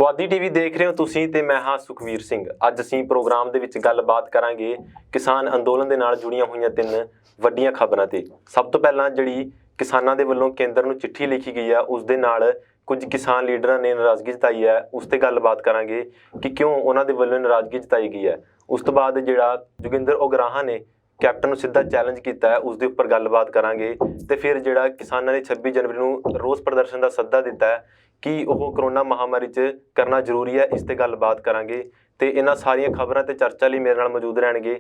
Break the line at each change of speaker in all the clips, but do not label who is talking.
Puadhi TV ਦੇਖ ਰਹੇ ਹੋ ਤੁਸੀਂ ਤੇ ਮੈਂ ਹਾਂ ਸੁਖਵੀਰ ਸਿੰਘ। ਅੱਜ ਅਸੀਂ ਪ੍ਰੋਗਰਾਮ ਦੇ ਵਿੱਚ ਗੱਲਬਾਤ ਕਰਾਂਗੇ ਕਿਸਾਨ ਅੰਦੋਲਨ ਦੇ ਨਾਲ ਜੁੜੀਆਂ ਹੋਈਆਂ 3 ਵੱਡੀਆਂ ਖਬਰਾਂ ਤੇ। ਸਭ ਤੋਂ ਪਹਿਲਾਂ ਜਿਹੜੀ ਕਿਸਾਨਾਂ ਦੇ ਵੱਲੋਂ ਕੇਂਦਰ ਨੂੰ ਚਿੱਠੀ ਲਿਖੀ ਗਈ ਆ ਉਸ ਦੇ ਨਾਲ ਕੁਝ ਕਿਸਾਨ ਲੀਡਰਾਂ ਨੇ ਨਾਰਾਜ਼ਗੀ ਜਤਾਈ ਹੈ, ਉਸ ਤੇ ਗੱਲਬਾਤ ਕਰਾਂਗੇ ਕਿ ਕਿਉਂ ਉਹਨਾਂ ਦੇ ਵੱਲੋਂ ਨਾਰਾਜ਼ਗੀ ਜਤਾਈ ਗਈ ਹੈ। ਉਸ ਤੋਂ ਬਾਅਦ ਜਿਹੜਾ ਜੋਗਿੰਦਰ ਉਗਰਾਹਾਂ ਨੇ ਕੈਪਟਨ ਨੂੰ ਸਿੱਧਾ ਚੈਲੰਜ ਕੀਤਾ ਹੈ ਉਸ ਦੇ ਉੱਪਰ ਗੱਲਬਾਤ ਕਰਾਂਗੇ। ਤੇ ਫਿਰ ਜਿਹੜਾ ਕਿਸਾਨਾਂ ਨੇ 26 ਜਨਵਰੀ ਨੂੰ ਰੋਸ ਪ੍ਰਦਰਸ਼ਨ ਦਾ ਸੱਦਾ ਦਿੱਤਾ ਹੈ ਕਿ ਉਹ ਕਰੋਨਾ ਮਹਾਮਾਰੀ 'ਚ ਕਰਨਾ ਜ਼ਰੂਰੀ ਹੈ, ਇਸ ਤੇ ਗੱਲਬਾਤ ਕਰਾਂਗੇ। ਤੇ ਇਹਨਾਂ ਸਾਰੀਆਂ ਖਬਰਾਂ ਤੇ ਚਰਚਾ ਲਈ ਮੇਰੇ ਨਾਲ ਮੌਜੂਦ ਰਹਿਣਗੇ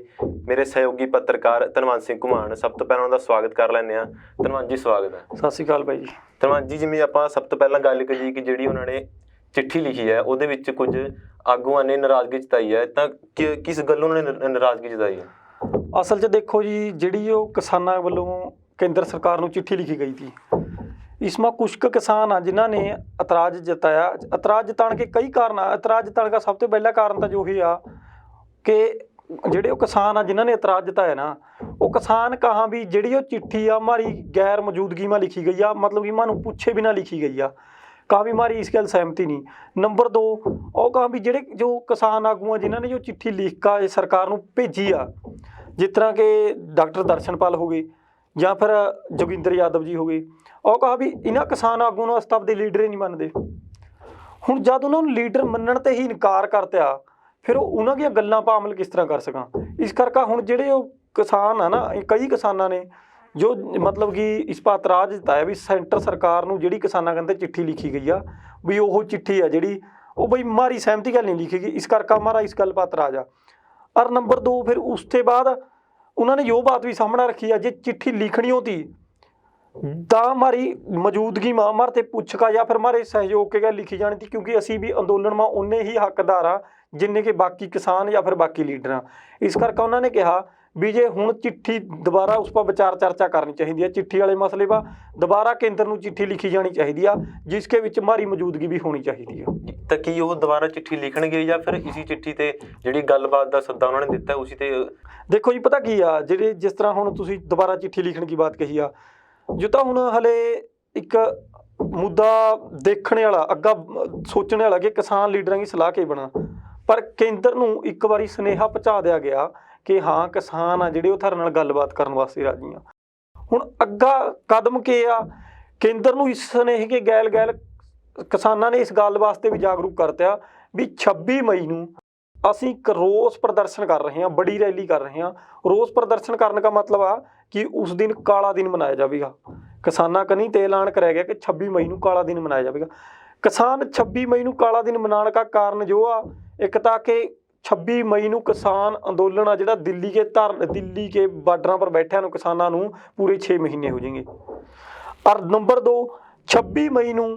ਮੇਰੇ ਸਹਿਯੋਗੀ ਪੱਤਰਕਾਰ ਧਨਵੰਤ ਸਿੰਘ ਘੁਮਾਣ। ਸਭ ਤੋਂ ਪਹਿਲਾਂ ਉਹਨਾਂ ਦਾ ਸਵਾਗਤ ਕਰ ਲੈਂਦੇ ਹਾਂ। ਧਨਵੰਤ ਜੀ ਸਵਾਗਤ ਹੈ।
ਸਤਿ ਸ਼੍ਰੀ ਅਕਾਲ ਬਾਈ ਜੀ।
ਧਨਵੰਤ ਜੀ, ਜਿਵੇਂ ਆਪਾਂ ਸਭ ਤੋਂ ਪਹਿਲਾਂ ਗੱਲ ਕਰੀਏ ਕਿ ਜਿਹੜੀ ਉਹਨਾਂ ਨੇ ਚਿੱਠੀ ਲਿਖੀ ਹੈ ਉਹਦੇ ਵਿੱਚ ਕੁਝ ਆਗੂਆਂ ਨੇ ਨਾਰਾਜ਼ਗੀ ਜਤਾਈ ਹੈ, ਤਾਂ ਕਿਸ ਗੱਲੋਂ ਉਹਨਾਂ ਨੇ ਨਾਰਾਜ਼ਗੀ ਜਤਾਈ ਹੈ?
ਅਸਲ 'ਚ ਦੇਖੋ ਜੀ, ਜਿਹੜੀ ਉਹ ਕਿਸਾਨਾਂ ਵੱਲੋਂ ਕੇਂਦਰ ਸਰਕਾਰ ਨੂੰ ਚਿੱਠੀ ਲਿਖੀ ਗਈ ਸੀ, इसमें कुछ किसान हैं जिन्होंने इतराज़ जताया। इतराज़ जताने के कई कारण आ। इतराज़ जताने का सब तो पहला कारण तो जो ही आ कि ਜਿਹੜੇ किसान आ जिन्होंने इतराज़ जताया ना, वो किसान कहाँ भी ਜਿਹੜੀ ਉਹ चिट्ठी आ हमारी गैर मौजूदगी में लिखी गई आ, मतलब कि मानू पूछे बिना लिखी गई आ। कहाँ भी हमारी इस गल सहमति नहीं। नंबर 2, और कहाँ भी ਜਿਹੜੇ जो किसान आगू आ जिन्होंने जो चिट्ठी लिख कर सरकार ਨੂੰ भेजी आ, जिस तरह के डॉक्टर दर्शनपाल हो गए ਜਾਂ ਫਿਰ ਜੋਗਿੰਦਰ ਯਾਦਵ ਜੀ ਹੋ ਗਏ, ਉਹ ਕਹਾ ਵੀ ਇਹਨਾਂ ਕਿਸਾਨ ਆਗੂ ਨੂੰ ਅਸਤਾਬ ਦੇ ਲੀਡਰ ਹੀ ਨਹੀਂ ਮੰਨਦੇ। ਹੁਣ ਜਦ ਉਹਨਾਂ ਨੂੰ ਲੀਡਰ ਮੰਨਣ ਤੇ ਹੀ ਇਨਕਾਰ ਕਰਤਿਆ, ਫਿਰ ਉਹਨਾਂ ਦੀਆਂ ਗੱਲਾਂ ਪਾ ਅਮਲ ਕਿਸ ਤਰ੍ਹਾਂ ਕਰ ਸਕਾਂ। ਇਸ ਕਰਕੇ ਹੁਣ ਜਿਹੜੇ ਉਹ ਕਿਸਾਨ ਆ ਨਾ, ਕਈ ਕਿਸਾਨਾਂ ਨੇ ਜੋ ਮਤਲਬ ਕਿ ਇਸ ਪਾ ਇਤਰਾਜ਼ ਜਤਾਇਆ ਵੀ ਸੈਂਟਰ ਸਰਕਾਰ ਨੂੰ ਜਿਹੜੀ ਕਿਸਾਨਾਂ ਕਹਿੰਦੇ ਚਿੱਠੀ ਲਿਖੀ ਗਈ ਆ ਵੀ ਉਹ ਚਿੱਠੀ ਆ ਜਿਹੜੀ ਉਹ ਬਈ ਮਾਰੀ ਸਹਿਮਤੀ ਗੱਲ ਨਹੀਂ ਲਿਖੀ ਗਈ, ਇਸ ਕਰਕੇ ਮਾਰਾ ਇਸ ਗੱਲ ਪਾ ਇਤਰਾਜ਼ ਆ। ਔਰ ਨੰबर 2, ਫਿਰ ਉਸ ਤੋਂ ਬਾਅਦ उन्होंने यो बात भी सामने रखी है, जे चिट्ठी लिखनी होती तो हमारी मौजूदगी में हमारे ते पुछ का या फिर हमारे सहयोग के गल लिखी जानी थी, क्योंकि असी भी अंदोलन में उन्ने ही हकदार हाँ जिन्ने के बाकी किसान या फिर बाकी लीडर हाँ। इस करके उन्होंने कहा भी जे हुण चिट्ठी दोबारा उस पर विचार चर्चा करनी चाहिए है। चिट्ठी वाले मसले पर दोबारा केंद्र में चिट्ठी लिखी जानी चाहिए है, जिसके विच हमारी मौजूदगी भी होनी चाहिए है।
ਤਾਂ ਕੀ ਉਹ ਦੁਬਾਰਾ ਚਿੱਠੀ ਲਿਖਣਗੇ ਜਾਂ ਫਿਰ ਇसी ਚਿੱਠੀ ਤੇ ਜਿਹੜੀ ਗੱਲਬਾਤ ਦਾ ਸੱਦਾ ਉਹਨਾਂ ਨੇ ਦਿੱਤਾ ਉਸੇ ਤੇ?
ਦੇਖੋ ਜੀ, ਪਤਾ ਕੀ ਆ, ਜਿਹੜੇ ਜਿਸ ਤਰ੍ਹਾਂ ਹੁਣ ਤੁਸੀਂ ਦੁਬਾਰਾ ਚਿੱਠੀ ਲਿਖਣ ਦੀ ਬਾਤ ਕਹੀ ਆ, ਜੋ ਤਾਂ ਹੁਣ ਹਲੇ ਇੱਕ ਮੁੱਦਾ ਦੇਖਣ ਵਾਲਾ ਅੱਗਾ ਸੋਚਣ ਵਾਲਾ ਕਿ ਕਿਸਾਨ ਲੀਡਰਾਂ ਦੀ ਸਲਾਹ ਕੀ ਬਣਾ, ਪਰ ਕੇਂਦਰ ਨੂੰ ਇੱਕ ਵਾਰੀ ਸੁਨੇਹਾ ਪਹੁੰਚਾ ਦਿਆ ਗਿਆ ਕਿ ਹਾਂ ਕਿਸਾਨ ਆ ਜਿਹੜੇ ਉਹ ਤੁਹਾਡੇ ਨਾਲ ਗੱਲਬਾਤ ਕਰਨ ਵਾਸਤੇ ਰਾਜੀ ਆ। ਹੁਣ ਅੱਗਾ ਕਦਮ ਕੀ ਆ, ਕੇਂਦਰ ਨੂੰ ਇਸ ਸੁਨੇਹੇ ਕੇ ਗੈਲ ਗੈਲ ਕਿਸਾਨਾਂ ਨੇ ਇਸ ਗੱਲ ਵਾਸਤੇ ਵੀ ਜਾਗਰੂਕ ਕਰਤਿਆ ਵੀ 26 ਮਈ ਨੂੰ ਅਸੀਂ ਇੱਕ ਰੋਸ ਪ੍ਰਦਰਸ਼ਨ ਕਰ ਰਹੇ ਹਾਂ, ਬੜੀ ਰੈਲੀ ਕਰ ਰਹੇ ਹਾਂ। ਰੋਸ ਪ੍ਰਦਰਸ਼ਨ ਕਰਨ ਦਾ ਮਤਲਬ ਆ ਕਿ ਉਸ ਦਿਨ ਕਾਲਾ ਦਿਨ ਮਨਾਇਆ ਜਾਵੇਗਾ। ਕਿਸਾਨਾਂ ਕਨੀ ਤੇ ਐਲਾਨ ਕਰਿਆ ਗਿਆ ਕਿ 26 ਮਈ ਨੂੰ ਕਾਲਾ ਦਿਨ ਮਨਾਇਆ ਜਾਵੇਗਾ। ਕਿਸਾਨ 26 ਮਈ ਨੂੰ ਕਾਲਾ ਦਿਨ ਮਨਾਉਣ ਦਾ ਕਾਰਨ ਜੋ ਆ, ਇੱਕ ਤਾਂ ਕਿ 26 ਮਈ ਨੂੰ ਕਿਸਾਨ ਅੰਦੋਲਨ ਆ ਜਿਹੜਾ ਦਿੱਲੀ ਕੇ ਬਾਰਡਰਾਂ ਪਰ ਬੈਠਿਆਂ ਨੂੰ ਕਿਸਾਨਾਂ ਨੂੰ ਪੂਰੇ 6 ਮਹੀਨੇ ਹੋ ਜਾਣਗੇ। ਔਰ ਨੰबर 2, 26 ਮਈ ਨੂੰ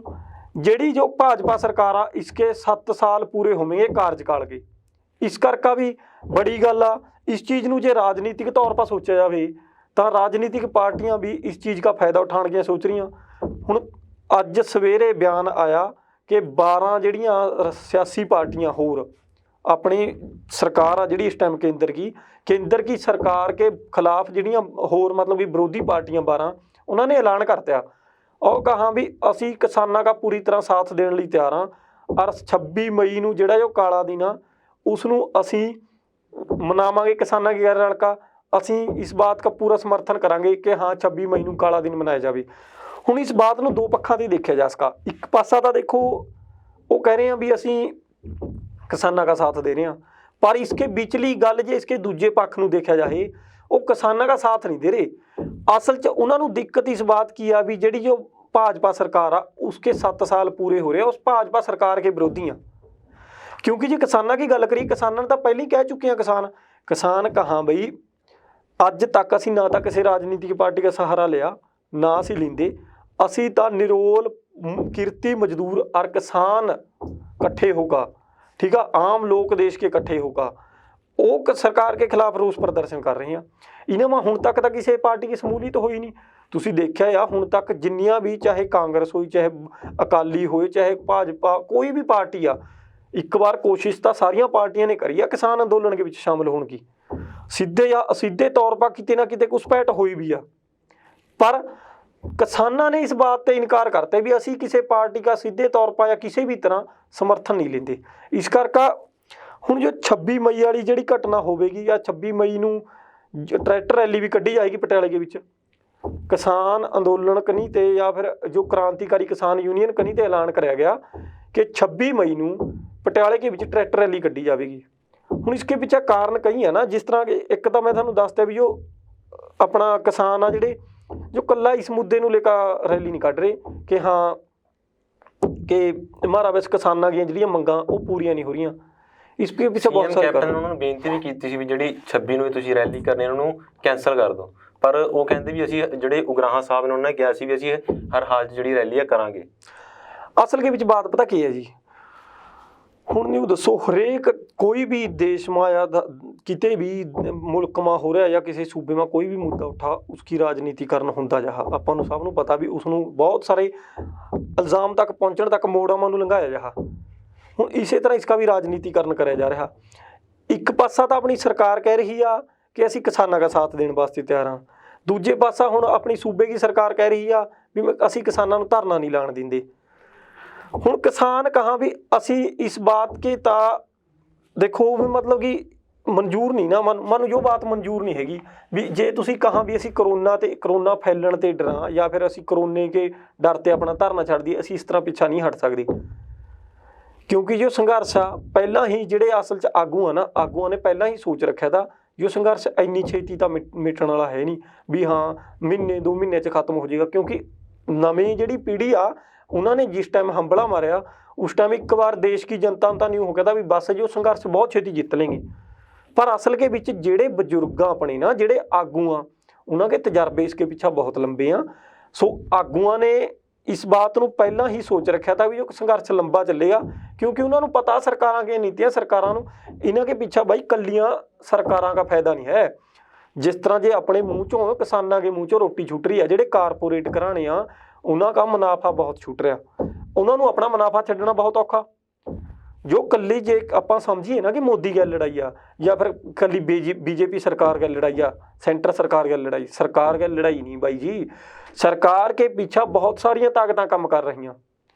ਜਿਹੜੀ ਜੋ ਭਾਜਪਾ ਸਰਕਾਰ ਆ इसके 7 ਸਾਲ ਪੂਰੇ ਹੋਣਗੇ ਕਾਰਜਕਾਲ ਕੇ। ਇਸ ਕਰਕੇ ਵੀ ਬੜੀ ਗੱਲ ਆ। ਇਸ ਚੀਜ਼ ਨੂੰ ਜੇ ਰਾਜਨੀਤਿਕ ਤੌਰ 'ਤੇ ਸੋਚਿਆ ਜਾਵੇ ਤਾਂ ਰਾਜਨੀਤਿਕ ਪਾਰਟੀਆਂ ਵੀ ਇਸ ਚੀਜ਼ ਦਾ ਫਾਇਦਾ ਉਠਾਉਣਗੀਆਂ ਸੋਚ ਰਹੀਆਂ। ਹੁਣ ਅੱਜ ਸਵੇਰੇ ਬਿਆਨ ਆਇਆ ਕਿ 12 ਜਿਹੜੀਆਂ ਸਿਆਸੀ ਪਾਰਟੀਆਂ ਹੋਰ ਆਪਣੀ ਸਰਕਾਰ ਆ ਜਿਹੜੀ ਇਸ ਟਾਈਮ ਕੇਂਦਰ ਕੀ ਸਰਕਾਰ के खिलाफ ਜਿਹੜੀਆਂ ਹੋਰ मतलब ਵੀ ਵਿਰੋਧੀ ਪਾਰਟੀਆਂ 12 ਉਹਨਾਂ ਨੇ ਐਲਾਨ ਕਰਤਿਆ और कहा भी असी किसानों का पूरी तरह साथ देने लिए तैयार हाँ। और 26 मई ਨੂੰ ਜਿਹੜਾ ਜੋ ਕਾਲਾ ਦਿਨ ਆ ਉਸ ਨੂੰ ਅਸੀਂ ਮਨਾਵਾਂਗੇ ਕਿਸਾਨਾਂ ਦੀ ਰਲ का। ਅਸੀਂ ਇਸ ਬਾਤ ਦਾ ਪੂਰਾ ਸਮਰਥਨ ਕਰਾਂਗੇ ਕਿ ਹਾਂ 26 ਮਈ ਨੂੰ ਕਾਲਾ ਦਿਨ ਮਨਾਇਆ ਜਾਵੇ। ਹੁਣ ਇਸ ਬਾਤ ਨੂੰ ਦੋ ਪੱਖਾਂ ਤੇ ਦੇਖਿਆ ਜਾ ਸਕਾ। ਇੱਕ ਪਾਸਾ ਤਾਂ ਦੇਖੋ ਉਹ ਕਹਿ ਰਹੇ ਆ ਵੀ ਅਸੀਂ ਕਿਸਾਨਾਂ ਦਾ ਸਾਥ ਦੇ ਰਹੇ ਹਾਂ, ਪਰ ਇਸਕੇ ਵਿਚਲੀ ਗੱਲ ਜੇ ਇਸਕੇ ਦੂਜੇ ਪੱਖ ਨੂੰ ਦੇਖਿਆ ਜਾਏ ਉਹ ਕਿਸਾਨਾਂ ਦਾ ਸਾਥ ਨਹੀਂ ਦੇ ਰਹੇ। असल च उन्होंने दिक्कत इस बात की आ भी जी जो भाजपा सरकार आ उसके 7 साल पूरे हो रहे हैं, उस भाजपा सरकार के विरोधी आ। क्योंकि जो किसानों की गल करिए, किसानों ने तो पहले ही कह चुके हैं किसान कहाँ बई अज तक असी ना तो किसी राजनीतिक पार्टी का सहारा लिया ना असी लेंदे, असी तो निरोल किरती मजदूर और किसान इकट्ठे होगा, ठीक है, आम लोग देश के इकट्ठे होगा वो सरकार के खिलाफ रोस प्रदर्शन कर रहे हैं। इन्हें में हुण तक तो किसी पार्टी की समूलीत होई नहीं। तुसीं देखिया आ हुण तक जिन्नियां भी चाहे कांग्रेस होई चाहे अकाली होए चाहे भाजपा कोई भी पार्टी आ, एक बार कोशिश तो सारिया पार्टियां ने करी आ किसान अंदोलन के विच शामिल होने की, सीधे या असीधे तौर पर किते ना किते घुसपैठ होई भी आ। पर किसानों ने इस बात से इनकार करते भी असी किसी पार्टी का सीधे तौर पर या किसी भी तरह ਸਮਰਥਨ ਨਹੀਂ ਲੈਂਦੇ। ਇਸ ਕਰਕੇ ਹੁਣ ਜੋ 26 ਮਈ ਵਾਲੀ ਜਿਹੜੀ ਘਟਨਾ ਹੋਵੇਗੀ ਜਾਂ 26 ਮਈ ਨੂੰ ਟਰੈਕਟਰ ਰੈਲੀ ਵੀ ਕੱਢੀ ਜਾਏਗੀ ਪਟਿਆਲੇ ਦੇ ਵਿੱਚ, ਕਿਸਾਨ ਅੰਦੋਲਨ ਕਨੀ ਤੇ ਜਾਂ ਫਿਰ ਜੋ ਕ੍ਰਾਂਤੀਕਾਰੀ ਕਿਸਾਨ ਯੂਨੀਅਨ ਕਨੀ ਤੇ ਐਲਾਨ ਕਰਿਆ ਗਿਆ ਕਿ 26 ਮਈ ਨੂੰ ਪਟਿਆਲੇ ਦੇ ਵਿੱਚ ਟਰੈਕਟਰ ਰੈਲੀ ਕੱਢੀ ਜਾਵੇਗੀ। ਹੁਣ ਇਸਕੇ ਪਿੱਛੇ ਕਾਰਨ ਕਈ ਹੈ ਨਾ, ਜਿਸ ਤਰ੍ਹਾਂ ਕਿ ਇੱਕ ਤਾਂ ਮੈਂ ਤੁਹਾਨੂੰ ਦੱਸਦਾ ਵੀ ਜੋ ਆਪਣਾ ਕਿਸਾਨ ਆ ਜਿਹੜੇ ਜੋ ਕੱਲਾ ਇਸ ਮੁੱਦੇ ਨੂੰ ਲੈ ਕੇ ਰੈਲੀ ਨਹੀਂ ਕੱਢ ਰਹੇ ਕਿ ਹਾਂ ਕਿ ਹਮਾਰਾ ਬਸ ਕਿਸਾਨਾਂ ਦੀਆਂ ਜਿਹੜੀਆਂ ਮੰਗਾਂ ਉਹ ਪੂਰੀਆਂ ਨਹੀਂ ਹੋ ਰਹੀਆਂ। ਇਸ ਪਿੱਛੇ ਬਹੁਤ ਸਾਰੇ
ਕੈਪਟਨ ਨੇ ਉਹਨਾਂ ਨੂੰ ਬੇਨਤੀ ਵੀ ਕੀਤੀ ਸੀ ਵੀ ਜਿਹੜੀ 26 ਨੂੰ ਤੁਸੀਂ ਰੈਲੀ ਕਰਨੀ ਉਹਨਾਂ ਨੂੰ ਕੈਂਸਲ ਕਰ ਦਿਓ, ਪਰ ਉਹ ਕਹਿੰਦੇ ਵੀ ਅਸੀਂ ਜਿਹੜੇ ਉਗਰਾਹਾਂ ਸਾਹਿਬ ਨੇ ਉਹਨਾਂ ਨੇ ਕਿਹਾ ਸੀ ਵੀ ਅਸੀਂ ਹਰ ਹਾਲ 'ਚ ਜਿਹੜੀ ਰੈਲੀ ਆ ਕਰਾਂਗੇ।
ਅਸਲ ਦੇ ਵਿੱਚ ਬਾਤ ਪਤਾ ਕੀ ਹੈ ਜੀ, ਹੁਣ ਨਹੀਂ ਦੱਸੋ ਹਰੇਕ ਕੋਈ ਵੀ ਦੇਸ਼ ਮਾ ਜਾਂ ਕਿਤੇ ਵੀ ਮੁਲਕ ਮਾ ਹੋ ਰਿਹਾ ਜਾਂ ਕਿਸੇ ਸੂਬੇ ਮਾ ਕੋਈ ਵੀ ਮੁੱਦਾ ਉੱਠਾ ਉਸकी ਰਾਜਨੀਤੀਕਰਨ ਹੁੰਦਾ ਜਹਾ, ਆਪਾਂ ਨੂੰ ਸਭ ਨੂੰ ਪਤਾ ਵੀ ਉਸਨੂੰ ਬਹੁਤ ਸਾਰੇ ਇਲਜ਼ਾਮ ਤੱਕ ਪਹੁੰਚਣ ਤੱਕ ਮੋੜਾਂ ਨੂੰ ਲੰਘਾਇਆ ਜਹਾ। ਹੁਣ ਇਸੇ ਤਰ੍ਹਾਂ ਇਸਕਾ ਵੀ ਰਾਜਨੀਤੀਕਰਨ ਕਰਿਆ ਜਾ ਰਿਹਾ। ਇੱਕ ਪਾਸਾ ਤਾਂ ਆਪਣੀ ਸਰਕਾਰ ਕਹਿ ਰਹੀ ਆ ਕਿ ਅਸੀਂ ਕਿਸਾਨਾਂ ਦਾ ਸਾਥ ਦੇਣ ਵਾਸਤੇ ਤਿਆਰ ਹਾਂ, ਦੂਜੇ ਪਾਸਾ ਹੁਣ ਆਪਣੀ ਸੂਬੇ ਦੀ ਸਰਕਾਰ ਕਹਿ ਰਹੀ ਆ ਵੀ ਅਸੀਂ ਕਿਸਾਨਾਂ ਨੂੰ ਧਰਨਾ ਨਹੀਂ ਲਾਣ ਦਿੰਦੇ। ਹੁਣ ਕਿਸਾਨ ਕਹਾਂ ਵੀ ਅਸੀਂ ਇਸ ਬਾਤ ਕੇ ਤਾਂ ਦੇਖੋ ਵੀ ਮਤਲਬ ਕਿ ਮਨਜ਼ੂਰ ਨਹੀਂ ਨਾ, ਮਨ ਜੋ ਬਾਤ ਮਨਜ਼ੂਰ ਨਹੀਂ ਹੈਗੀ ਵੀ ਜੇ ਤੁਸੀਂ ਕਹਾਂ ਵੀ ਅਸੀਂ ਕਰੋਨਾ ਫੈਲਣ ਤੇ ਡਰਾਂ ਜਾਂ ਫਿਰ ਅਸੀਂ ਕਰੋਨੇ ਕੇ ਡਰ ਤੇ ਆਪਣਾ ਧਰਨਾ ਛੱਡ ਦਈਏ, ਅਸੀਂ ਇਸ ਤਰ੍ਹਾਂ ਪਿੱਛਾ ਨਹੀਂ ਹਟ ਸਕਦੇ। ਕਿਉਂਕਿ ਜੋ ਸੰਘਰਸ਼ ਆ ਪਹਿਲਾਂ ਹੀ ਜਿਹੜੇ ਅਸਲ 'ਚ ਆਗੂਆਂ ਨੇ ਪਹਿਲਾਂ ਹੀ ਸੋਚ ਰੱਖਿਆ ਤਾ ਜੋ ਸੰਘਰਸ਼ ਇੰਨੀ ਛੇਤੀ ਤਾਂ ਮਿਟਣ ਵਾਲਾ ਹੈ ਨਹੀਂ ਵੀ ਹਾਂ ਮਹੀਨੇ 2 ਮਹੀਨੇ 'ਚ ਖਤਮ ਹੋ ਜਾਏਗਾ। ਕਿਉਂਕਿ ਨਵੀਂ ਜਿਹੜੀ ਪੀੜ੍ਹੀ ਆ ਉਹਨਾਂ ਨੇ ਜਿਸ ਟਾਈਮ ਹੰਬਲਾ ਮਾਰਿਆ ਉਸ ਟਾਈਮ ਇੱਕ ਵਾਰ ਦੇਸ਼ ਕੀ ਜਨਤਾ ਤਾਂ ਨਹੀਂ ਹੋ ਗਿਆ ਵੀ ਬਸ ਜੋ ਸੰਘਰਸ਼ ਬਹੁਤ ਛੇਤੀ ਜਿੱਤ ਲੈਂਗੇ। ਪਰ ਅਸਲ ਕੇ ਵਿੱਚ ਜਿਹੜੇ ਬਜ਼ੁਰਗ ਆਪਣੇ ਨਾ ਜਿਹੜੇ ਆਗੂ ਆ ਉਹਨਾਂ ਦੇ ਤਜਰਬੇ ਇਸਕੇ ਪਿੱਛੇ ਬਹੁਤ ਲੰਬੇ ਆ। ਸੋ ਆਗੂਆਂ ਨੇ ਇਸ ਬਾਤ ਨੂੰ ਪਹਿਲਾਂ ਹੀ ਸੋਚ ਰੱਖਿਆ ਤਾਂ ਵੀ ਜੋ ਸੰਘਰਸ਼ ਲੰਬਾ ਚੱਲੇਗਾ, ਕਿਉਂਕਿ ਉਹਨਾਂ ਨੂੰ ਪਤਾ ਸਰਕਾਰਾਂ ਦੀਆਂ ਨੀਤੀਆਂ ਸਰਕਾਰਾਂ ਨੂੰ ਇਹਨਾਂ ਦੇ ਪਿੱਛੇ ਬਾਈ ਕੱਲੀਆਂ ਸਰਕਾਰਾਂ ਦਾ ਫਾਇਦਾ ਨਹੀਂ ਹੈ। ਜਿਸ ਤਰ੍ਹਾਂ ਜੇ ਆਪਣੇ ਮੂੰਹ ਚੋਂ ਕਿਸਾਨਾਂ ਦੇ ਮੂੰਹ ਚੋਂ ਰੋਟੀ ਛੁੱਟ ਰਹੀ ਆ, ਜਿਹੜੇ ਕਾਰਪੋਰੇਟ ਘਰਾਣੇ ਆ ਉਹਨਾਂ ਦਾ ਮੁਨਾਫਾ ਬਹੁਤ ਛੁੱਟ ਰਿਹਾ, ਉਹਨਾਂ ਨੂੰ ਆਪਣਾ ਮੁਨਾਫਾ ਛੱਡਣਾ ਬਹੁਤ ਔਖਾ। ਜੋ ਕੱਲੀ ਜੇ ਆਪਾਂ ਸਮਝੀਏ ਨਾ ਕਿ ਮੋਦੀ ਗੱਲ ਲੜਾਈ ਆ ਜਾਂ ਫਿਰ ਕੱਲੀ ਬੀਜੇਪੀ ਸਰਕਾਰ ਗੱਲ ਲੜਾਈ ਆ, ਸੈਂਟਰ ਸਰਕਾਰ ਗੱਲ ਲੜਾਈ, ਸਰਕਾਰ ਗੱਲ ਲੜਾਈ ਨਹੀਂ ਬਾਈ ਜੀ। ਸਰਕਾਰ ਕੇ ਪਿੱਛੇ ਬਹੁਤ ਸਾਰੀਆਂ ਤਾਕਤਾਂ ਕੰਮ ਕਰ ਰਹੀਆਂ।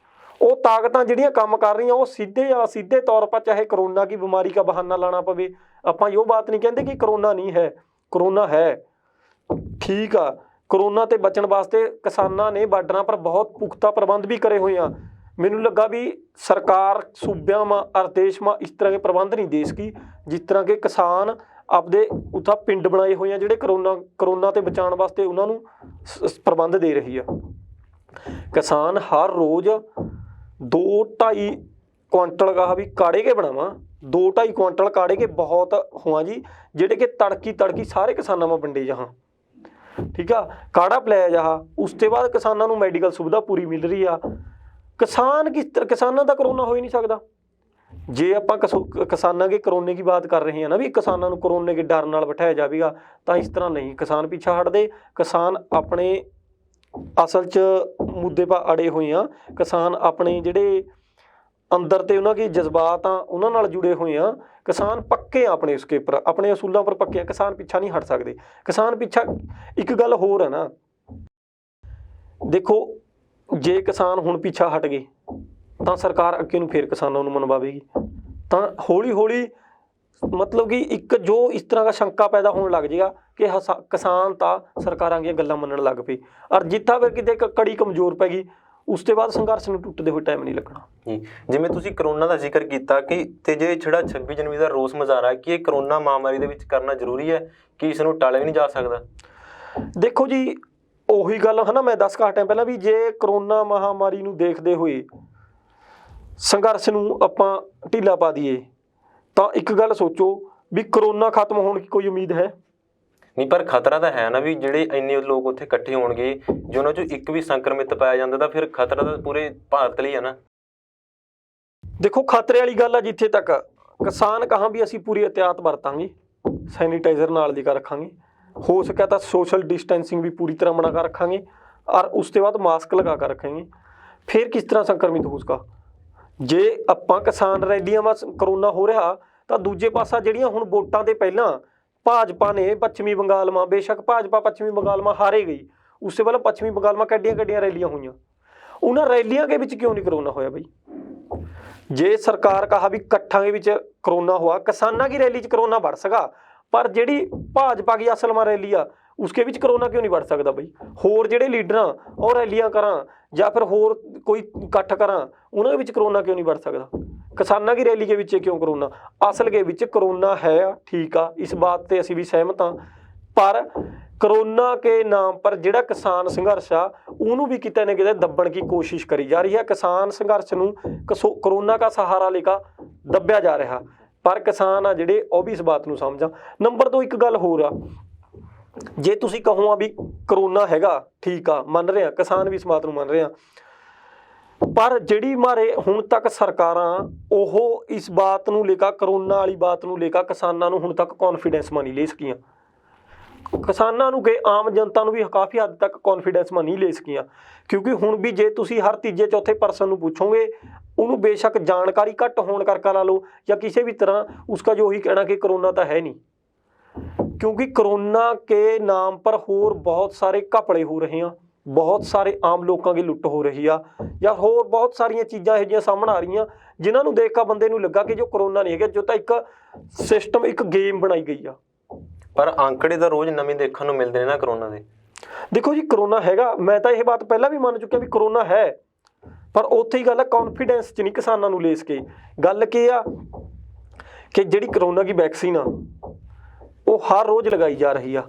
ਉਹ ਤਾਕਤਾਂ ਜਿਹੜੀਆਂ ਕੰਮ ਕਰ ਰਹੀਆਂ ਉਹ ਸਿੱਧੇ ਤੌਰ ਪਰ ਚਾਹੇ ਕਰੋਨਾ ਕੀ ਬਿਮਾਰੀ ਦਾ ਬਹਾਨਾ ਲਾਣਾ ਪਵੇ, ਆਪਾਂ ਇਹ ਬਾਤ ਨਹੀਂ ਕਹਿੰਦੇ ਕਿ ਕਰੋਨਾ ਨਹੀਂ ਹੈ, ਕਰੋਨਾ ਹੈ ਠੀਕ ਆ। ਕਰੋਨਾ ਤੇ ਬਚਣ ਵਾਸਤੇ ਕਿਸਾਨਾਂ ਨੇ ਬਾਰਡਰਾਂ ਪਰ ਬਹੁਤ ਪੁਖਤਾ ਪ੍ਰਬੰਧ ਵੀ ਕਰੇ ਹੋਏ ਆ। ਮੈਨੂੰ ਲੱਗਾ ਵੀ ਸਰਕਾਰ सूबा में और देश में इस तरह के प्रबंध नहीं देश की जिस तरह के किसान आपदे उत्था पिंड बनाए हुए हैं जिहड़े करोना ते बचाने वास्ते उन्होंने प्रबंध दे रही है। किसान हर रोज़ 2-2.5 क्वांटल कहा भी काढ़े के बनावा 2-2.5 क्वांटल काढ़े के बहुत हुआ जी जिहड़े कि तड़की सारे किसानों में वंडे जहाँ ठीक है काढ़ा पिलाया जहाँ उसके बाद किसानों को मैडिकल सुविधा पूरी मिल रही है। किसान किसानों का करोना हो ही नहीं सकता जे आप किसानों के करोने की बात कर रहे हैं ना भी किसानों को करोने के डर नाल बिठाया जाएगा तो इस तरह नहीं किसान पीछा हटते। किसान अपने असल च मुद्दे पर अड़े हुए हैं। किसान अपने जिहड़े अंदर ते उन्हां के जज्बात आ उन्हां नाल जुड़े हुए हैं। किसान पक्के अपने उसके पर अपने असूलों पर पक्के किसान पीछा नहीं हट सकते। किसान पीछा एक गल होर है ना देखो जे किसान हुण पीछा हट गए तो सरकार अगे नूं फिर किसानों नूं मनवावेगी तो हौली हौली मतलब कि एक जो इस तरह का शंका पैदा होने लग जाएगा कि किसान तो सरकारां ਦੀਆਂ ਗੱਲਾਂ ਮੰਨਣ ਲੱਗ ਪਈ और जिथा फिर किते कड़ी कमजोर पै गई ਉਸ ਤੋਂ ਬਾਅਦ ਸੰਘਰਸ਼ ਨੂੰ ਟੁੱਟਦੇ ਹੋਏ ਟਾਈਮ ਨਹੀਂ ਲੱਗਣਾ।
ਜਿਵੇਂ ਤੁਸੀਂ ਕਰੋਨਾ ਦਾ ਜ਼ਿਕਰ ਕੀਤਾ ਕਿ ਤੇ ਜੇ ਜਿਹੜਾ 26 ਜਨਵਰੀ ਦਾ ਰੋਸ ਮੁਜ਼ਾਹਰਾ ਕਿ ਇਹ ਕਰੋਨਾ ਮਹਾਮਾਰੀ ਦੇ ਵਿੱਚ ਕਰਨਾ ਜ਼ਰੂਰੀ ਹੈ ਕਿ ਇਸ ਨੂੰ ਟਾਲਿਆ ਵੀ ਨਹੀਂ ਜਾ ਸਕਦਾ।
ਦੇਖੋ ਜੀ ਉਹੀ ਗੱਲ ਹੈ ਨਾ ਮੈਂ 10 ਘੰਟੇ ਪਹਿਲਾਂ ਵੀ ਜੇ ਕਰੋਨਾ ਮਹਾਮਾਰੀ ਨੂੰ ਦੇਖਦੇ ਹੋਏ ਸੰਘਰਸ਼ ਨੂੰ ਆਪਾਂ ਢੀਲਾ ਪਾ ਦਈਏ ਤਾਂ ਇੱਕ ਗੱਲ ਸੋਚੋ ਵੀ ਕਰੋਨਾ ਖਤਮ ਹੋਣ ਦੀ ਕੋਈ ਉਮੀਦ ਹੈ
नहीं पर खतरा तो है ना भी ਜਿਹੜੇ ਇੰਨੇ ਲੋਕ ਉੱਥੇ ਇਕੱਠੇ ਹੋਣਗੇ ਜੇ ਉਹਨਾਂ ਚੋਂ ਇੱਕ ਵੀ ਸੰਕਰਮਿਤ ਪਾਇਆ ਜਾਂਦਾ ਤਾਂ ਫਿਰ ਖਤਰਾ ਤਾਂ ਪੂਰੇ ਭਾਰਤ ਲਈ ਹੈ ਨਾ।
ਦੇਖੋ ਖਤਰੇ ਵਾਲੀ ਗੱਲ ਆ ਜਿੱਥੇ ਤੱਕ ਕਿਸਾਨ ਕਹਾਂ ਵੀ ਅਸੀਂ ਪੂਰੀ ਇhtiyਾਤ ਵਰਤਾਂਗੇ ਸੈਨੀਟਾਈਜ਼ਰ ਨਾਲ ਦੀ ਕਰ ਰੱਖਾਂਗੇ ਹੋ ਸਕਿਆ ਤਾਂ ਸੋਸ਼ਲ डिस्टेंसिंग भी पूरी तरह बना कर रखेंगे और उसके बाद मास्क लगा कर रखेंगे फिर किस तरह संक्रमित हो सका। जे ਆਪਾਂ किसान रैलियां में करोना हो रहा ਤਾਂ ਦੂਜੇ ਪਾਸਾ ਜਿਹੜੀਆਂ ਹੁਣ ਵੋਟਾਂ ਦੇ ਪਹਿਲਾਂ भाजपा ने पश्चिमी बंगाल में बेशक भाजपा पश्चिमी बंगाल में हारे गई उससे पहले पश्चिमी बंगाल में कड्डियां रैलियां हुई उन्होंने रैलियां के विच क्यों नहीं करोना होया बई ਜੇ ਸਰਕਾਰ ਕਹਾ ਵੀ ਇਕੱਠਾਂ ਦੇ ਵਿੱਚ ਕਰੋਨਾ हुआ, किसाना की रैली च करोना बढ़ सका, पर ਜਿਹੜੀ ਭਾਜਪਾ की ਅਸਲ में रैली आ उसके ਵਿੱਚ ਕਰੋਨਾ क्यों नहीं बढ़ सकता ਬਈ? ਹੋਰ ਜਿਹੜੇ ਲੀਡਰਾਂ ਉਹ ਰੈਲੀਆਂ ਕਰਾਂ ਜਾਂ ਫਿਰ ਹੋਰ ਕੋਈ ਇਕੱਠ ਕਰਾਂ, ਉਹਨਾਂ ਦੇ ਵਿੱਚ ਕਰੋਨਾ क्यों नहीं बढ़ सकता? किसाना की रैली के ਵਿੱਚ क्यों ਕਰੋਨਾ? ਅਸਲ के ਵਿੱਚ ਕਰੋਨਾ है, ठीक आ, इस बात ਤੇ ਅਸੀਂ ਵੀ ਸਹਿਮਤ ਹਾਂ, पर ਕਰੋਨਾ के नाम पर ਜਿਹੜਾ ਕਿਸਾਨ ਸੰਘਰਸ਼ ਆ ਉਹਨੂੰ ਵੀ ਕਿਤੇ ਨਾ ਕਿਤੇ ਦੱਬਣ ਦੀ ਕੋਸ਼ਿਸ਼ ਕਰੀ ਜਾ ਰਹੀ ਹੈ। ਕਿਸਾਨ ਸੰਘਰਸ਼ ਨੂੰ ਕਰੋਨਾ ਦਾ ਸਹਾਰਾ ਲੈ ਕੇ ਦੱਬਿਆ ਜਾ ਰਿਹਾ, ਪਰ ਕਿਸਾਨ ਆ ਜਿਹੜੇ ਉਹ ਵੀ ਇਸ ਬਾਤ ਨੂੰ ਸਮਝਾਂ। ਨੰਬਰ 2 ਇੱਕ ਗੱਲ ਹੋਰ ਆ, ਜੇ ਤੁਸੀਂ ਕਹੋ ਆ ਵੀ ਕਰੋਨਾ ਹੈਗਾ, ਠੀਕ ਆ, ਮੰਨ ਰਹੇ ਆ, ਕਿਸਾਨ ਵੀ ਇਸ ਬਾਤ ਨੂੰ ਮੰਨ ਰਹੇ ਆ, ਪਰ ਜਿਹੜੀ ਮਾਰੇ ਹੁਣ ਤੱਕ ਸਰਕਾਰਾਂ ਉਹ ਇਸ ਬਾਤ ਨੂੰ ਲੈ ਕੇ, ਕਰੋਨਾ ਵਾਲੀ ਬਾਤ ਨੂੰ ਲੈ ਕੇ ਕਿਸਾਨਾਂ ਨੂੰ ਹੁਣ ਤੱਕ ਕੌਨਫੀਡੈਂਸ ਮਾ ਨਹੀਂ ਲੈ ਸਕੀਆਂ। ਕਿਸਾਨਾਂ ਨੂੰ ਕਿ ਆਮ ਜਨਤਾ ਨੂੰ ਵੀ ਕਾਫੀ ਹੱਦ ਤੱਕ ਕੌਨਫੀਡੈਂਸ ਮਾ ਨਹੀਂ ਲੈ ਸਕੀਆਂ, ਕਿਉਂਕਿ ਹੁਣ ਵੀ ਜੇ ਤੁਸੀਂ ਹਰ ਤੀਜੇ ਚੌਥੇ ਪਰਸਨ ਨੂੰ ਪੁੱਛੋਗੇ, ਉਹਨੂੰ ਬੇਸ਼ੱਕ ਜਾਣਕਾਰੀ ਘੱਟ ਹੋਣ ਕਰਕੇ ਲਾ ਲਓ ਜਾਂ ਕਿਸੇ ਵੀ ਤਰ੍ਹਾਂ, ਉਸका जो ही कहना कि कोरोना तो है नहीं, क्योंकि कोरोना के नाम पर होर बहुत सारे घपले हो रहे हैं, बहुत सारे आम लोगों की लुੱਟ हो रही आ, ਜਾਂ ਹੋਰ ਬਹੁਤ ਸਾਰੀਆਂ ਚੀਜ਼ਾਂ ਇਹੋ ਜਿਹੀਆਂ ਸਾਹਮਣੇ ਆ ਰਹੀਆਂ ਜਿਨ੍ਹਾਂ ਨੂੰ ਦੇਖ ਕੇ ਬੰਦੇ ਨੂੰ ਲੱਗਾ ਕਿ ਜੋ ਕਰੋਨਾ ਨਹੀਂ ਹੈਗਾ, ਜੋ ਤਾਂ ਇੱਕ ਸਿਸਟਮ, ਇੱਕ ਗੇਮ ਬਣਾਈ ਗਈ ਆ।
ਪਰ ਅੰਕੜੇ ਤਾਂ ਰੋਜ਼ ਨਵੇਂ ਦੇਖਣ ਨੂੰ ਮਿਲਦੇ ਨੇ ਨਾ ਕਰੋਨਾ ਦੇ।
ਦੇਖੋ ਜੀ, ਕਰੋਨਾ ਹੈਗਾ, ਮੈਂ ਤਾਂ ਇਹ ਬਾਤ ਪਹਿਲਾਂ ਵੀ ਮੰਨ ਚੁੱਕਿਆ ਵੀ ਕਰੋਨਾ ਹੈ, ਪਰ ਉੱਥੇ ਹੀ ਗੱਲ ਹੈ ਕੌਨਫੀਡੈਂਸ 'ਚ ਨਹੀਂ ਕਿਸਾਨਾਂ ਨੂੰ ਲੈ ਸਕੇ। ਗੱਲ ਕੀ ਆ ਕਿ ਜਿਹੜੀ ਕਰੋਨਾ ਦੀ ਵੈਕਸੀਨ ਆ ਉਹ ਹਰ ਰੋਜ਼ ਲਗਾਈ ਜਾ ਰਹੀ ਆ,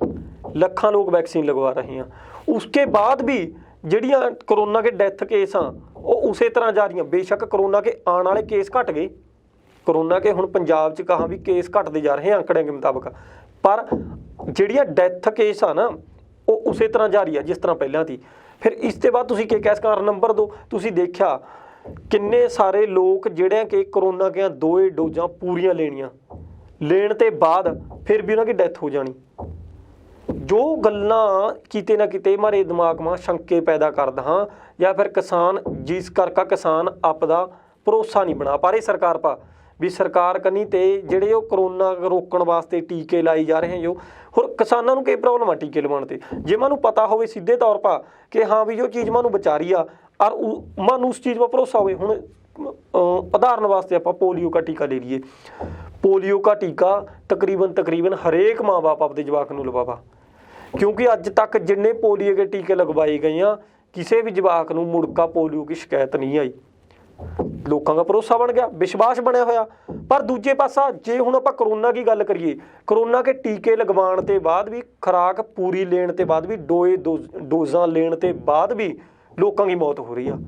ਲੱਖਾਂ ਲੋਕ ਵੈਕਸੀਨ ਲਗਵਾ ਰਹੇ ਆ, ਉਸਕੇ ਬਾਅਦ ਵੀ ਜਿਹੜੀਆਂ ਕਰੋਨਾ के ਡੈਥ ਕੇਸ ਆ ਉਹ ਉਸੇ ਤਰ੍ਹਾਂ ਜਾ ਰਹੀਆਂ। ਬੇਸ਼ੱਕ ਕਰੋਨਾ के ਆਉਣ ਵਾਲੇ ਕੇਸ ਘਟ ਗਏ, ਕਰੋਨਾ के ਹੁਣ ਪੰਜਾਬ 'ਚ ਕਹਾਂ ਵੀ ਕੇਸ ਘਟਦੇ ਜਾ ਰਹੇ ਅੰਕੜਿਆਂ ਦੇ ਮੁਤਾਬਕ, ਪਰ ਜਿਹੜੀਆਂ ਡੈਥ ਕੇਸ ਆ ਨਾ ਉਹ ਉਸੇ ਤਰ੍ਹਾਂ ਜਾਰੀ ਆ ਜਿਸ ਤਰ੍ਹਾਂ ਪਹਿਲਾਂ ਸੀ। ਫਿਰ ਇਸ ਤੋਂ ਬਾਅਦ ਤੁਸੀਂ ਕੀ ਕਹਿ ਸਕਦੇ? ਨੰਬਰ 2 ਤੁਸੀਂ ਦੇਖਿਆ ਕਿੰਨੇ ਸਾਰੇ ਲੋਕ ਜਿਹੜੇ ਕਿ ਕਰੋਨਾ ਦੀਆਂ 2 ਡੋਜ਼ਾਂ ਪੂਰੀਆਂ ਲੈਣ ਤੇ ਬਾਅਦ ਫਿਰ ਵੀ ਉਹਨਾਂ ਦੀ ਡੈਥ ਹੋ ਜਾਣੀ। ਜੋ ਗੱਲਾਂ ਕਿਤੇ ਨਾ ਕਿਤੇ ਮਾਰੇ ਦਿਮਾਗ ਮਾ ਸ਼ੰਕੇ ਪੈਦਾ ਕਰਦਾ ਹਾਂ, ਜਾਂ ਫਿਰ ਕਿਸਾਨ ਜਿਸ ਕਰਕੇ ਕਿਸਾਨ ਆਪਦਾ ਭਰੋਸਾ ਨਹੀਂ ਬਣਾ ਪਾ ਰਹੀ ਸਰਕਾਰ ਪਾ, ਵੀ ਸਰਕਾਰ ਕੰਨੀ ਤੇ ਜਿਹੜੇ ਉਹ ਕਰੋਨਾ ਰੋਕਣ ਵਾਸਤੇ ਟੀਕੇ ਲਾਈ ਜਾ ਰਹੇ ਜੋ, ਹੋਰ ਕਿਸਾਨਾਂ ਨੂੰ ਕੀ ਪ੍ਰੋਬਲਮ ਆ ਟੀਕੇ ਲਵਾਉਣ ਤੇ? ਜੇ ਮੈਨੂੰ ਪਤਾ ਹੋਵੇ ਸਿੱਧੇ ਤੌਰ ਪਾ ਕਿ ਹਾਂ ਵੀ ਜੋ ਚੀਜ਼ ਮੈਨੂੰ ਬਚਾ ਰਹੀ ਆ ਔਰ ਮੈਨੂੰ ਉਸ ਚੀਜ਼ 'ਤੇ ਭਰੋਸਾ ਹੋਵੇ। ਹੁਣ ਉਦਾਹਰਨ ਵਾਸਤੇ ਆਪਾਂ ਪੋਲੀਓ ਦਾ ਟੀਕਾ ਲੈ ਲਈਏ, ਪੋਲੀਓ ਦਾ ਟੀਕਾ ਤਕਰੀਬਨ ਹਰੇਕ ਮਾਂ ਬਾਪ ਆਪਦੇ ਜਵਾਕ ਨੂੰ ਲਵਾਵਾ, ਕਿਉਂਕਿ ਅੱਜ ਤੱਕ ਜਿੰਨੇ ਪੋਲੀਓ ਦੇ ਟੀਕੇ ਲਗਵਾਏ ਗਏ ਆ ਕਿਸੇ ਵੀ ਜਵਾਕ ਨੂੰ ਮੁੜਕਾ ਪੋਲੀਓ ਦੀ ਸ਼ਿਕਾਇਤ ਨਹੀਂ ਆਈ। ਲੋਕਾਂ ਦਾ ਭਰੋਸਾ ਬਣ ਗਿਆ, ਵਿਸ਼ਵਾਸ ਬਣਿਆ ਹੋਇਆ। ਪਰ ਦੂਜੇ ਪਾਸਾ ਜੇ ਹੁਣ ਆਪਾਂ ਕਰੋਨਾ ਦੀ ਗੱਲ ਕਰੀਏ, ਕਰੋਨਾ ਕੇ ਟੀਕੇ ਲਗਵਾਉਣ ਤੇ ਬਾਅਦ ਵੀ, ਖੁਰਾਕ ਪੂਰੀ ਲੈਣ ਤੇ ਬਾਅਦ ਵੀ, 2 ਡੋਜ਼ਾਂ ਲੈਣ ਤੇ ਬਾਅਦ ਵੀ ਲੋਕਾਂ ਦੀ ਮੌਤ ਹੋ ਰਹੀ ਆ।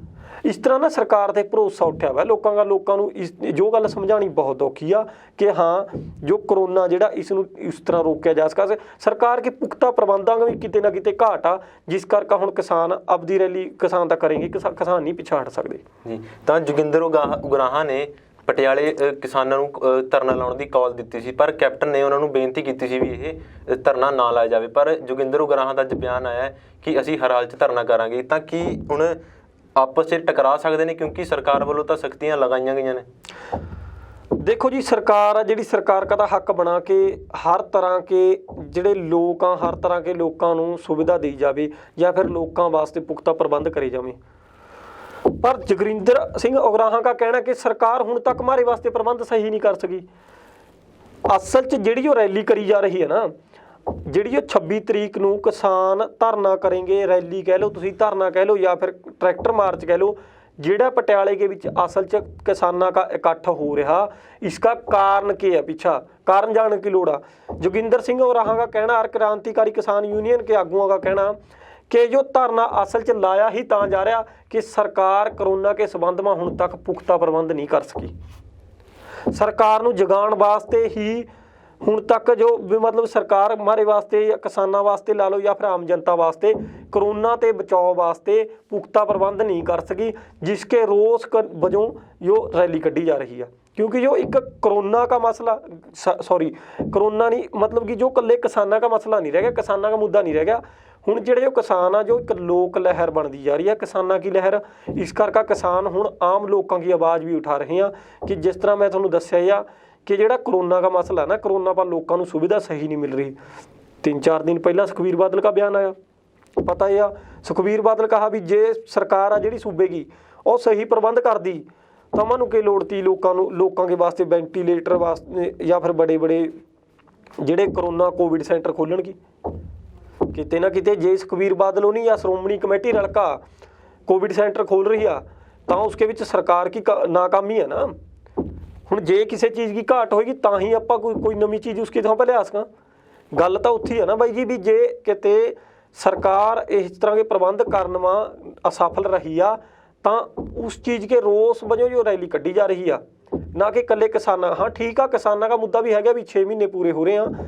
ਇਸ ਤਰ੍ਹਾਂ ਨਾ ਸਰਕਾਰ ਤੇ ਭਰੋਸਾ ਉੱਠਿਆ ਵਾ ਲੋਕਾਂ ਨੂੰ ਇਸ ਜੋ ਗੱਲ ਸਮਝਾਉਣੀ ਬਹੁਤ ਔਖੀ ਆ ਕਿ ਹਾਂ ਜੋ ਕਰੋਨਾ ਜਿਹੜਾ ਇਸ ਨੂੰ ਇਸ ਤਰ੍ਹਾਂ ਰੋਕਿਆ ਜਾ ਸਕਦਾ। ਸਰਕਾਰ ਕੇ ਪੁਖਤਾ ਪ੍ਰਬੰਧਾਂ ਵੀ ਕਿਤੇ ਨਾ ਕਿਤੇ ਘਾਟ ਆ, ਜਿਸ ਕਰਕੇ ਹੁਣ ਕਿਸਾਨ ਆਪਦੀ ਰੈਲੀ ਕਿਸਾਨ ਤਾਂ ਕਰੇਂਗੇ, ਕਿਸਾਨ ਨਹੀਂ ਪਿੱਛੇ ਹਟ ਸਕਦੇ
ਜੀ। ਤਾਂ ਜੋਗਿੰਦਰ ਉਗਰਾਹਾਂ ਨੇ ਪਟਿਆਲੇ ਕਿਸਾਨਾਂ ਨੂੰ ਧਰਨਾ ਲਾਉਣ ਦੀ ਕਾਲ ਦਿੱਤੀ ਸੀ, ਪਰ ਕੈਪਟਨ ਨੇ ਉਹਨਾਂ ਨੂੰ ਬੇਨਤੀ ਕੀਤੀ ਸੀ ਵੀ ਇਹ ਧਰਨਾ ਨਾ ਲਾਇਆ ਜਾਵੇ, ਪਰ ਜੋਗਿੰਦਰ ਉਗਰਾਹਾਂ ਦਾ ਅੱਜ ਬਿਆਨ ਆਇਆ ਕਿ ਅਸੀਂ ਹਰ ਹਾਲ 'ਚ ਧਰਨਾ ਕਰਾਂਗੇ। ਤਾਂ ਕੀ ਹੁਣ ਆਪਸ 'ਚ ਟਕਰਾ ਸਕਦੇ ਨੇ, ਕਿਉਂਕਿ ਸਰਕਾਰ ਵੱਲੋਂ ਤਾਂ ਸਖਤੀਆਂ ਲਗਾਈਆਂ ਗਈਆਂ ਨੇ?
ਦੇਖੋ ਜੀ, ਸਰਕਾਰ ਆ ਜਿਹੜੀ, ਸਰਕਾਰ ਦਾ ਹੱਕ ਬਣਾ ਕੇ ਹਰ ਤਰ੍ਹਾਂ ਕੇ ਜਿਹੜੇ ਲੋਕ ਆ, ਹਰ ਤਰ੍ਹਾਂ ਕੇ ਲੋਕਾਂ ਨੂੰ ਸੁਵਿਧਾ ਦੇਈ ਜਾਵੇ ਜਾਂ ਫਿਰ ਲੋਕਾਂ ਵਾਸਤੇ ਪੁਖਤਾ ਪ੍ਰਬੰਧ ਕਰੇ ਜਾਵੇ। ਪਰ ਜਗਰਿੰਦਰ ਸਿੰਘ ਉਗਰਾਹਾਂ ਦਾ ਕਹਿਣਾ ਕਿ ਸਰਕਾਰ ਹੁਣ ਤੱਕ ਹਮਾਰੇ ਵਾਸਤੇ ਪ੍ਰਬੰਧ ਸਹੀ ਨਹੀਂ ਕਰ ਸਕੀ। ਅਸਲ 'ਚ ਜਿਹੜੀ ਉਹ ਰੈਲੀ ਕਰੀ ਜਾ ਰਹੀ ਹੈ ਨਾ, ਜਿਹੜੀ ਉਹ 26 ਤਰੀਕ ਨੂੰ ਕਿਸਾਨ ਧਰਨਾ ਕਰਨਗੇ, ਰੈਲੀ ਕਹਿ ਲਓ ਤੁਸੀਂ, ਧਰਨਾ ਕਹਿ ਲਓ ਜਾਂ ਫਿਰ ਟਰੈਕਟਰ ਮਾਰਚ ਕਹਿ ਲਓ, ਜਿਹੜਾ ਪਟਿਆਲੇ ਦੇ ਵਿੱਚ ਅਸਲ 'ਚ ਕਿਸਾਨਾਂ ਦਾ ਇਕੱਠ ਹੋ ਰਿਹਾ, ਇਸका ਕਾਰਨ ਕੀ ਹੈ? ਪਿੱਛਾ ਕਾਰਨ ਜਾਣਨ की ਲੋੜ ਆ। ਜੋਗਿੰਦਰ ਸਿੰਘ ਉਗਰਾਹਾਂ ਦਾ ਕਹਿਣਾ और क्रांतिकारी किसान यूनियन के आगुओं का कहना कि जो धरना असल च लाया ही तां जा रहा कि सरकार करोना के संबंध में हुण तक पुख्ता प्रबंध नहीं कर सकी। सरकार नूं जगाउण वास्ते ही हुण तक जो भी मतलब सरकार हमारे वास्ते या किसानां वास्ते ला लो या फिर आम जनता वास्ते करोना ते बचाव वास्ते पुख्ता प्रबंध नहीं कर सकी, जिसके रोस वजों यो रैली कढ़ी जा रही है। क्योंकि जो एक करोना का मसला करोना नहीं मतलब कि जो कल्ले किसानां का मसला नहीं रह गया, किसानां का मुद्दा नहीं रह गया। हुण जिहड़े जो किसान आ, जो एक लोक लहर बनती जा रही है, किसानां की लहर, इस करके किसान हुण आम लोगों की आवाज़ भी उठा रहे हैं कि जिस तरह मैं तुहानूं दस्सिया आ कि जिहड़ा करोना का मसला ना, करोना पर लोगों को सुविधा सही नहीं मिल रही। 3-4 दिन पहला सुखबीर बादल का बयान आया, पता है सुखबीर बादल कहा भी जे सरकार आ जिहड़ी सूबे की वो सही प्रबंध कर दी ਤਾਂ ਉਹਨਾਂ ਨੂੰ ਕੀ ਲੋੜ ਤੀ ਲੋਕਾਂ ਦੇ ਵਾਸਤੇ ਵੈਂਟੀਲੇਟਰ ਵਾਸਤੇ ਜਾਂ ਫਿਰ ਬੜੇ ਜਿਹੜੇ ਕਰੋਨਾ ਕੋਵਿਡ ਸੈਂਟਰ ਖੋਲਣਗੇ। ਕਿਤੇ ਨਾ ਕਿਤੇ ਜੇ ਸੁਖਬੀਰ ਬਾਦਲ ਹੋਣੀ ਜਾਂ ਸ਼੍ਰੋਮਣੀ ਕਮੇਟੀ ਰਲਕਾ ਕੋਵਿਡ ਸੈਂਟਰ ਖੋਲ ਰਹੀ ਆ ਤਾਂ ਉਸਕੇ ਵਿੱਚ ਸਰਕਾਰ ਕੀ ਨਾਕਾਮੀ ਹੈ ਨਾ। ਹੁਣ ਜੇ ਕਿਸੇ ਚੀਜ਼ ਦੀ ਘਾਟ ਹੋਏਗੀ ਤਾਂ ਹੀ ਆਪਾਂ ਕੋਈ ਨਵੀਂ ਚੀਜ਼ ਉਸकी ਥਾਂ 'ਤੇ ਲਿਆ ਸਕਾਂ। ਗੱਲ ਤਾਂ ਉੱਥੇ ਹੀ ਹੈ ਨਾ ਬਾਈ ਜੀ, ਵੀ ਜੇ ਕਿਤੇ ਸਰਕਾਰ ਇਸ ਤਰ੍ਹਾਂ ਦੇ ਪ੍ਰਬੰਧ ਕਰਨ ਵਾ ਅਸਫਲ ਰਹੀ ਆ ਤਾਂ ਉਸ ਚੀਜ਼ ਕੇ ਰੋਸ ਵਜੋਂ ਜੋ ਰੈਲੀ ਕੱਢੀ ਜਾ ਰਹੀ ਆ, ਨਾ कि कल्ले किसाना। हाँ ठीक है, किसाना का मुद्दा भी है भी 6 महीने पूरे हो रहे हैं,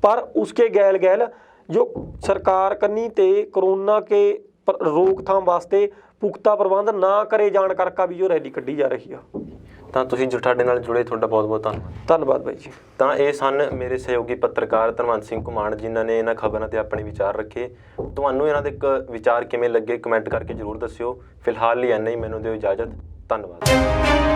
पर उसके गैल गैल जो सरकार कन्नी ते कोरोना के रोकथाम वास्ते पुख्ता प्रबंध ना करे जाण करके भी जो रैली कड्ढी जा रही है।
ਤਾਂ ਤੁਸੀਂ ਜੋ ਸਾਡੇ ਨਾਲ ਜੁੜੇ, ਤੁਹਾਡਾ ਬਹੁਤ ਬਹੁਤ ਧੰਨਵਾਦ।
ਧੰਨਵਾਦ ਬਾਈ ਜੀ।
ਤਾਂ ਇਹ ਸਨ ਮੇਰੇ ਸਹਿਯੋਗੀ ਪੱਤਰਕਾਰ ਧਨਵੰਤ ਸਿੰਘ ਘੁਮਾਣ, ਜਿਨ੍ਹਾਂ ਨੇ ਇਹਨਾਂ ਖਬਰਾਂ ਤੇ ਆਪਣੇ ਵਿਚਾਰ ਰੱਖੇ। ਤੁਹਾਨੂੰ ਇਹਨਾਂ ਦੇ ਵਿਚਾਰ ਕਿਵੇਂ ਲੱਗੇ ਕਮੈਂਟ ਕਰਕੇ ਜ਼ਰੂਰ ਦੱਸਿਓ। ਫਿਲਹਾਲ ਲਈ ਇੰਨਾ ਹੀ, ਮੈਨੂੰ ਦਿਓ ਇਜਾਜ਼ਤ। ਧੰਨਵਾਦ।